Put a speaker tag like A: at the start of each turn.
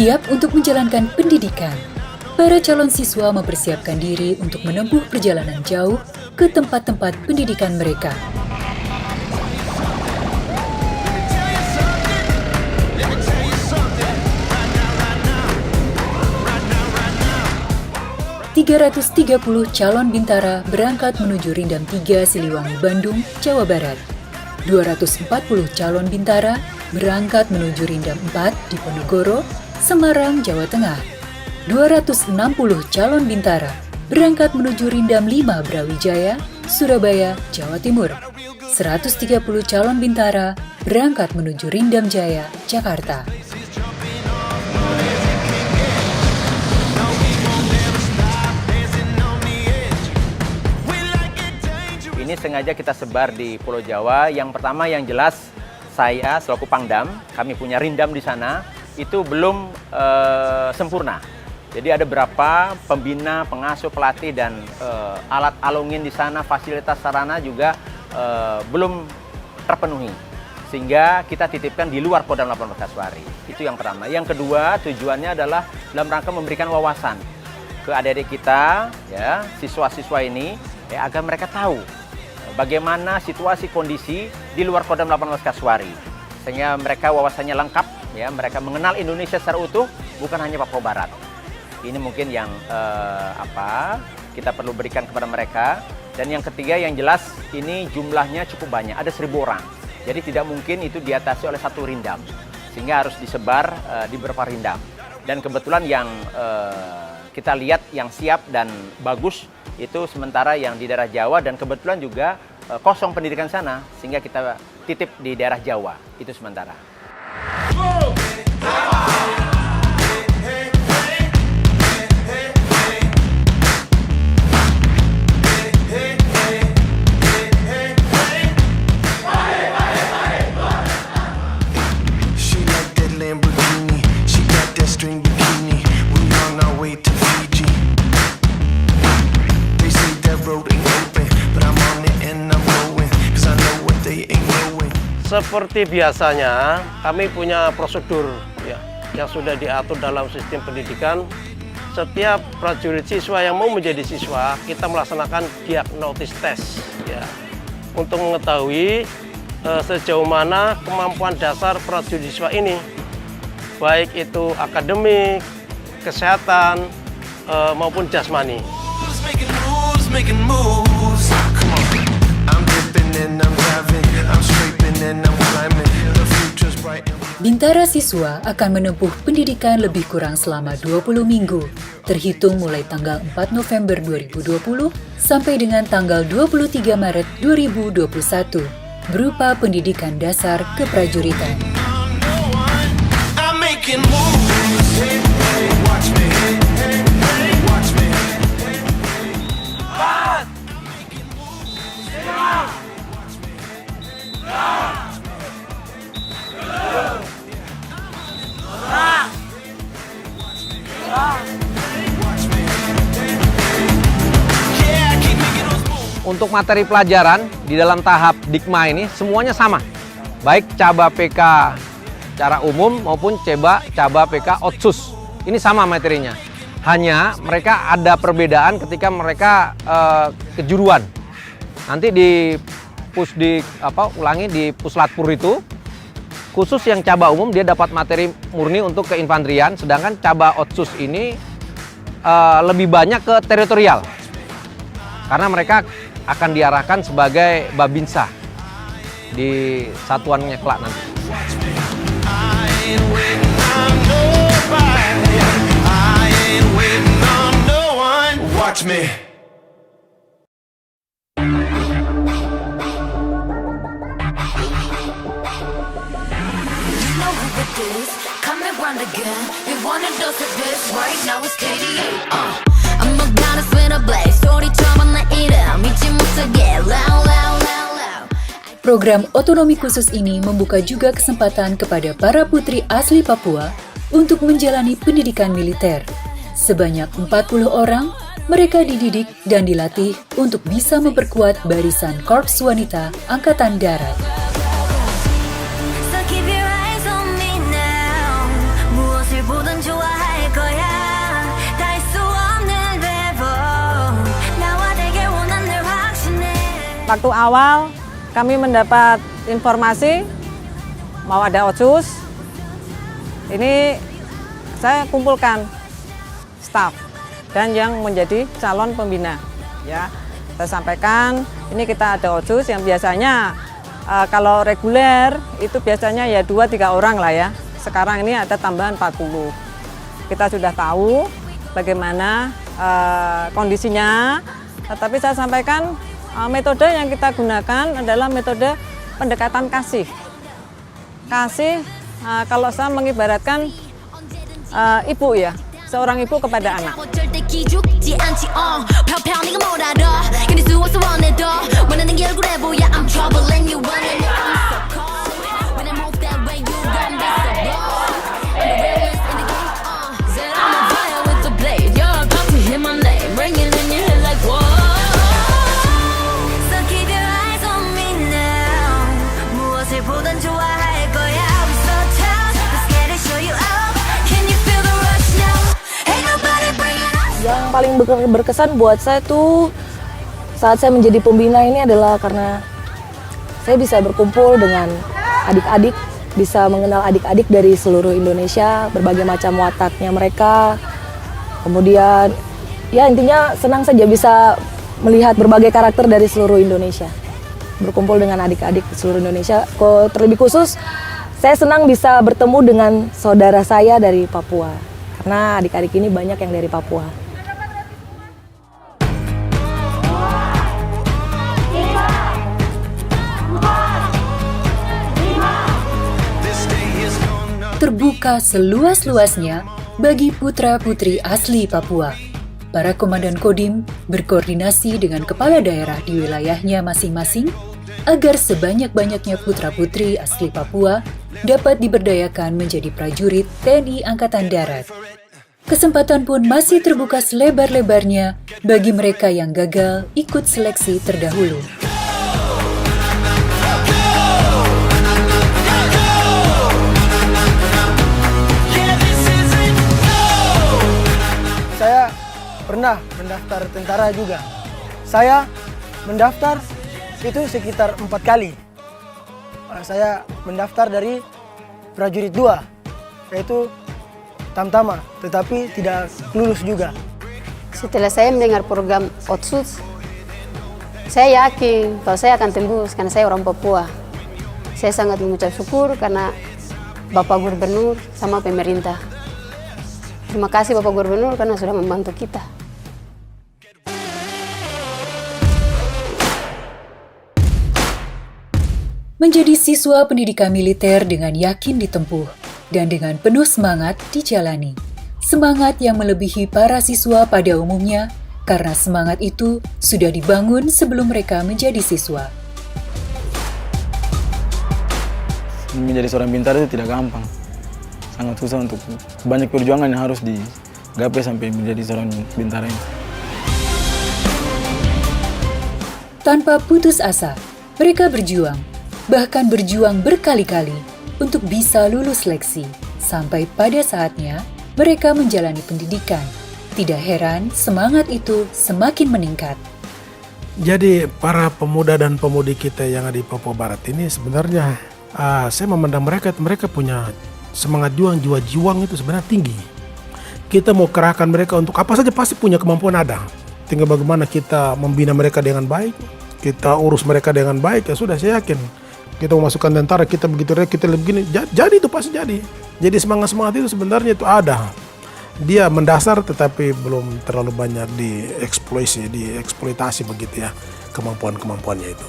A: Siap untuk menjalankan pendidikan, para calon siswa mempersiapkan diri untuk menempuh perjalanan jauh ke tempat-tempat pendidikan mereka. .330 calon Bintara berangkat menuju Rindam 3 Siliwangi, Bandung, Jawa Barat. 240 calon Bintara berangkat menuju Rindam 4 Diponegoro, Semarang, Jawa Tengah. 260 calon Bintara berangkat menuju Rindam 5 Brawijaya, Surabaya, Jawa Timur. 130 calon Bintara berangkat menuju Rindam Jaya, Jakarta.
B: Ini sengaja kita sebar di Pulau Jawa. Yang pertama yang jelas saya selaku Pangdam, kami punya Rindam di sana, itu belum sempurna. Jadi ada beberapa pembina, pengasuh, pelatih, dan alat alungin di sana, fasilitas sarana juga belum terpenuhi. Sehingga kita titipkan di luar Kodam 18 Kasuari. Itu yang pertama. Yang kedua, tujuannya adalah dalam rangka memberikan wawasan ke adik-adik kita, ya, siswa-siswa ini, ya, agar mereka tahu bagaimana situasi kondisi di luar Kodam 18 Kasuari, sehingga mereka wawasannya lengkap, ya, mereka mengenal Indonesia secara utuh, bukan hanya Papua Barat. Ini mungkin yang kita perlu berikan kepada mereka. Dan yang ketiga yang jelas ini jumlahnya cukup banyak, ada 1.000 orang. Jadi tidak mungkin itu diatasi oleh satu Rindam, sehingga harus disebar di beberapa Rindam. Dan kebetulan yang kita lihat yang siap dan bagus itu sementara yang di daerah Jawa, dan kebetulan juga kosong pendidikan sana, sehingga kita titip di daerah Jawa, itu sementara.
C: Seperti biasanya, kami punya prosedur, ya, yang sudah diatur dalam sistem pendidikan. Setiap prajurit siswa yang mau menjadi siswa, kita melaksanakan diagnostis test, ya, untuk mengetahui sejauh mana kemampuan dasar prajurit siswa ini, baik itu akademik, kesehatan, maupun jasmani.
A: Bintara siswa akan menempuh pendidikan lebih kurang selama 20 minggu, terhitung mulai tanggal 4 November 2020 sampai dengan tanggal 23 Maret 2021, berupa pendidikan dasar keprajuritan.
D: Untuk materi pelajaran di dalam tahap Dikma ini semuanya sama, baik Caba PK secara umum maupun Caba PK Otsus. Ini sama materinya, hanya mereka ada perbedaan ketika mereka kejuruan. Nanti di Puslatpur itu khusus yang Caba umum dia dapat materi murni untuk keinfanterian, sedangkan Caba Otsus ini lebih banyak ke teritorial karena mereka akan diarahkan sebagai babinsa di satuannya kelak nanti. Watch me.
A: Program otonomi khusus ini membuka juga kesempatan kepada para putri asli Papua untuk menjalani pendidikan militer. Sebanyak 40 orang, mereka dididik dan dilatih untuk bisa memperkuat barisan Korps Wanita Angkatan Darat. So keep your eyes on me now. 무엇을 보던 좋아.
E: waktu awal kami mendapat informasi mau ada Otsus. Ini saya kumpulkan staf dan yang menjadi calon pembina. Ya, saya sampaikan ini kita ada Otsus yang biasanya kalau reguler itu biasanya ya 2-3 orang lah ya. Sekarang ini ada tambahan 40. Kita sudah tahu bagaimana kondisinya, tetapi saya sampaikan metode yang kita gunakan adalah metode pendekatan kasih. Kasih kalau saya mengibaratkan ibu ya, seorang ibu kepada anak.
F: Yang paling berkesan buat saya tuh saat saya menjadi pembina ini adalah karena saya bisa berkumpul dengan adik-adik, bisa mengenal adik-adik dari seluruh Indonesia, berbagai macam wataknya mereka. Kemudian ya intinya senang saja bisa melihat berbagai karakter dari seluruh Indonesia. Berkumpul dengan adik-adik seluruh Indonesia. Terlebih khusus saya senang bisa bertemu dengan saudara saya dari Papua. Karena adik-adik ini banyak yang dari Papua.
A: Terbuka seluas-luasnya bagi putra-putri asli Papua. Para komandan Kodim berkoordinasi dengan kepala daerah di wilayahnya masing-masing agar sebanyak-banyaknya putra-putri asli Papua dapat diberdayakan menjadi prajurit TNI Angkatan Darat. Kesempatan pun masih terbuka selebar-lebarnya bagi mereka yang gagal ikut seleksi terdahulu.
G: Saya pernah mendaftar tentara juga. Saya mendaftar itu sekitar 4 kali. Saya mendaftar dari prajurit 2, yaitu Tamtama, tetapi tidak lulus juga.
H: Setelah saya mendengar program Otsus, saya yakin kalau saya akan tembus karena saya orang Papua. Saya sangat mengucap syukur karena Bapak Gubernur sama pemerintah. Terima kasih Bapak Gubernur karena sudah membantu kita.
A: Menjadi siswa pendidikan militer dengan yakin ditempuh dan dengan penuh semangat dijalani. Semangat yang melebihi para siswa pada umumnya karena semangat itu sudah dibangun sebelum mereka menjadi siswa.
I: Menjadi seorang bintara itu tidak gampang. Sangat susah, untuk banyak perjuangan yang harus digapai sampai menjadi seorang bintara ini.
A: Tanpa putus asa, mereka berjuang, bahkan berjuang berkali-kali untuk bisa lulus seleksi. Sampai pada saatnya, mereka menjalani pendidikan. Tidak heran semangat itu semakin meningkat.
J: Jadi para pemuda dan pemudi kita yang ada di Papua Barat ini sebenarnya saya memandang mereka punya semangat juang, jiwa juang itu sebenarnya tinggi. Kita mau kerahkan mereka untuk apa saja pasti punya kemampuan ada. Tinggal bagaimana kita membina mereka dengan baik, kita urus mereka dengan baik, ya sudah saya yakin. Kita memasukkan tentara, kita begitu kita begini, jadi itu pasti jadi. Jadi semangat-semangat itu sebenarnya itu ada. Dia mendasar tetapi belum terlalu banyak dieksploitasi begitu ya, kemampuan-kemampuannya itu.